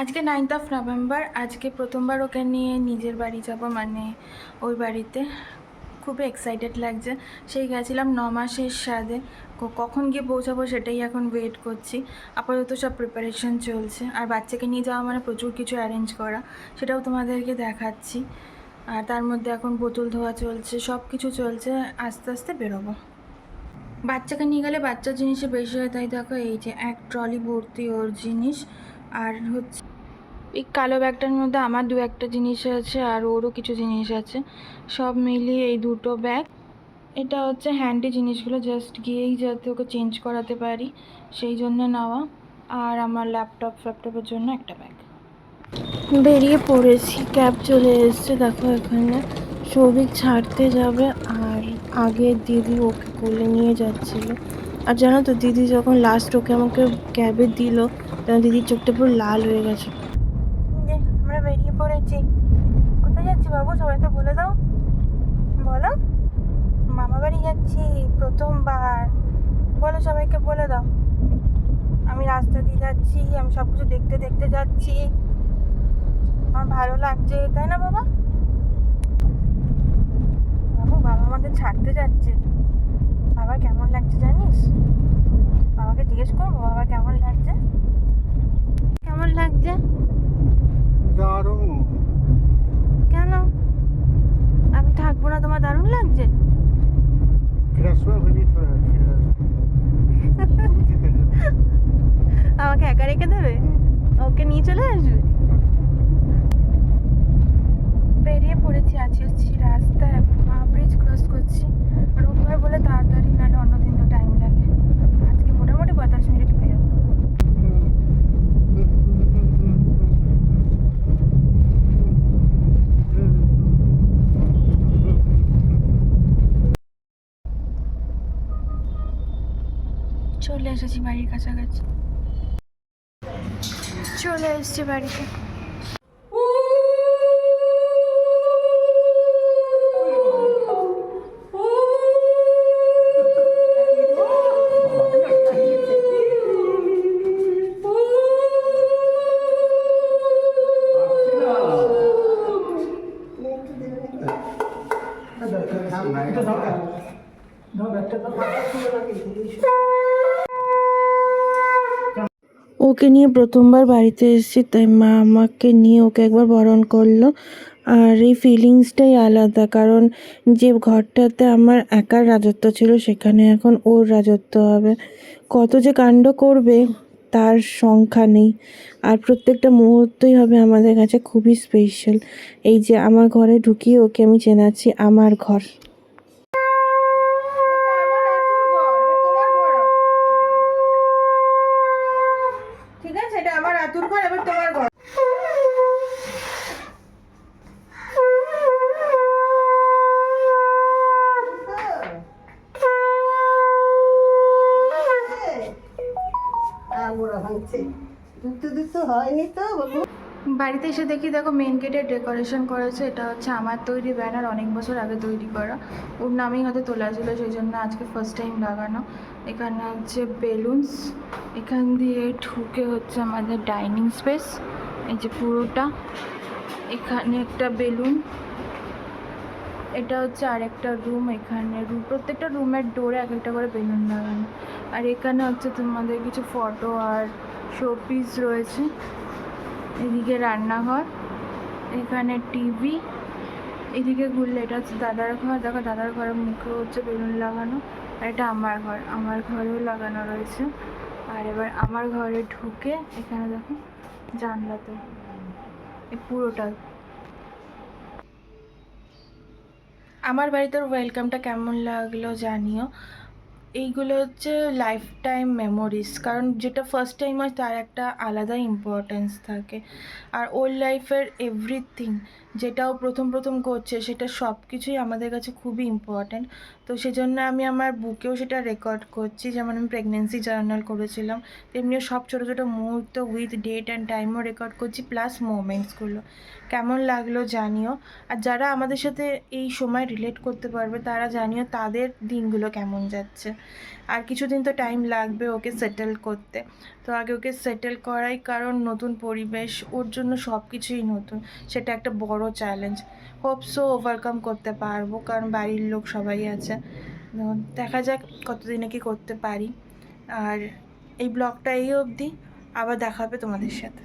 আজকে 9th November. আজকে প্রথমবার ওকে নিয়ে নিজের বাড়ি যাব, মানে ওই বাড়িতে। খুবই এক্সাইটেড লাগছে। সেই গেছিলাম 9 মাসের স্বাদে, কখন গিয়ে পৌঁছাবো সেটাই এখন ওয়েট করছি। আপাতত সব প্রিপারেশন চলছে, আর বাচ্চাকে নিয়ে যাওয়া মানে প্রচুর কিছু অ্যারেঞ্জ করা, সেটাও তোমাদেরকে দেখাচ্ছি। আর তার মধ্যে এখন বোতল ধোয়া চলছে, সব কিছু চলছে। আস্তে আস্তে বেরোবো। বাচ্চাকে নিয়ে গেলে বাচ্চার জিনিসে বেশি হয়, তাই দেখো এই যে এক ট্রলি ভর্তি ওর জিনিস। আর হচ্ছে এই কালো ব্যাগটার মধ্যে আমার দু একটা জিনিস আছে, আর ওরও কিছু জিনিস আছে। সব মিলিয়ে এই দুটো ব্যাগ। এটা হচ্ছে হ্যান্ডি জিনিসগুলো, জাস্ট গিয়েই যাতে ওকে চেঞ্জ করাতে পারি সেই জন্য নেওয়া। আর আমার ল্যাপটপের জন্য একটা ব্যাগ। বেরিয়ে পড়েছি, ক্যাব চলে এসছে। দেখো এখানে সৌভিক ছাড়তে যাবে, আর আগে দিদি ওকে কোলে নিয়ে যাচ্ছিল। আর জানো তো, দিদি যখন লাস্ট ওকে আমাকে ক্যাবে দিল, তখন দিদির চোখটা পুরো লাল হয়ে গেছে। আমরা বেরিয়ে পড়েছি। কোথায় যাচ্ছি বাবু, সবাইকে বলে দাও, বলো। মামা বাড়ি যাচ্ছি প্রথমবার, বলো সবাইকে, বলে দাও। আমি রাস্তা দিয়ে যাচ্ছি, আমি সব কিছু দেখতে দেখতে যাচ্ছি। আমার ভালো লাগছে, তাই না বাবা? বাবু, বাবা আমাদের ছাড়তে যাচ্ছে। বাবা কেমন লাগছে জানিস? বাবাকে জিজ্ঞেস করবো বাবা কেমন লাগছে। কেমন লাগছে? দারুণ। কেন আমি থাকবো না? তোমার দারুণ লাগছে? আমাকে একা রেখে দেবে? ওকে নিয়ে চলে আসবে? বেরিয়ে পড়েছি, আছি রাস্তায়, ব্রিজ ক্রস করছি। রোববার বলে তাড়াতাড়ি, নাহলে অন্যদিন তো টাইম লাগে। আজকে মোটামুটি 45 মিনিট হয়ে যাবে। চলে এসেছি বাড়ির কাছাকাছি, চলে এসেছি বাড়িতে। ওকে নিয়ে প্রথমবার বাড়িতে এসেছি, তাই মা আমাকে নিয়ে ওকে একবার বরণ করলো। আর এই ফিলিংসটাই আলাদা, কারণ যে ঘরটাতে আমার একার রাজত্ব ছিল, সেখানে এখন ওর রাজত্ব হবে। কত যে কাণ্ড করবে তার সংখ্যা নেই। আর প্রত্যেকটা মুহূর্তই হবে আমাদের কাছে খুবই স্পেশাল। এই যে আমার ঘরে ঢুকিয়ে ওকে আমি চেনাচ্ছি আমার ঘর। ঠিক আছে, এটা আমার আতুর ঘর, এবার তোমার ঘর। বাড়িতে এসে দেখি, দেখো মেন গেটে ডেকোরেশন করেছে। এটা হচ্ছে আমার তৈরি ব্যানার, অনেক বছর আগে তৈরি করা। ওর নামেই হয়তো তোলা ছিল, সেই জন্য আজকে ফার্স্ট টাইম লাগানো। এখানে হচ্ছে বেলুনস। এখান দিয়ে ঢুকে হচ্ছে আমাদের ডাইনিং স্পেস, এই যে পুরোটা। এখানে একটা বেলুন, এটা হচ্ছে আরেকটা রুম। এখানে প্রত্যেকটা রুমের ডোরে এক একটা করে বেলুন লাগানো। আর এখানে হচ্ছে তোমাদের কিছু ফটো আর শোপিস রয়েছে। এদিকে রান্নাঘর, এখানে টিভি। এদিকে ঘুরলে এটা হচ্ছে দাদার ঘর। দেখো দাদার ঘরের মুখে হচ্ছে বেলুন লাগানো। আর এটা আমার ঘর, আমার ঘরেও লাগানো রয়েছে। আর এবার আমার ঘরে ঢুকে এখানে দেখো জানলাতে এই পুরোটা। আমার বাড়িতে ওয়েলকামটা কেমন লাগলো জানিও। এইগুলো হচ্ছে লাইফ টাইম মেমোরিজ, কারণ যেটা ফার্স্ট টাইম হয় তার একটা আলাদা ইম্পর্টেন্স থাকে। আর ওর লাইফের এভরিথিং যেটাও প্রথম প্রথম করছে সেটা সব কিছুই আমাদের কাছে খুবই ইম্পর্ট্যান্ট। তো সেজন্য আমি আমার বুকেও সেটা রেকর্ড করছি, যেমন আমি প্রেগনেন্সি জার্নাল করেছিলাম, তেমনিও সব ছোটো ছোটো মুহূর্ত উইথ ডেট অ্যান্ড টাইমও রেকর্ড করছি, প্লাস মোমেন্টসগুলো। কেমন লাগলো জানিও। আর যারা আমাদের সাথে এই সময় রিলেট করতে পারবে তারা জানিও তাদের দিনগুলো কেমন যাচ্ছে। আর কিছুদিন তো টাইম লাগবে ওকে সেটেল করতে, তো আগে ওকে সেটেল করাই, কারণ নতুন পরিবেশ ওর জন্য সব কিছুই নতুন, সেটা একটা বড় চ্যালেঞ্জ। হোপসো ওভারকাম করতে পারবো, কারণ বাড়ির লোক সবাই আছে। তো দেখা যাক কতদিনে কি করতে পারি। আর এই ব্লগটা এই অবধি, আবার দেখা হবে তোমাদের সাথে।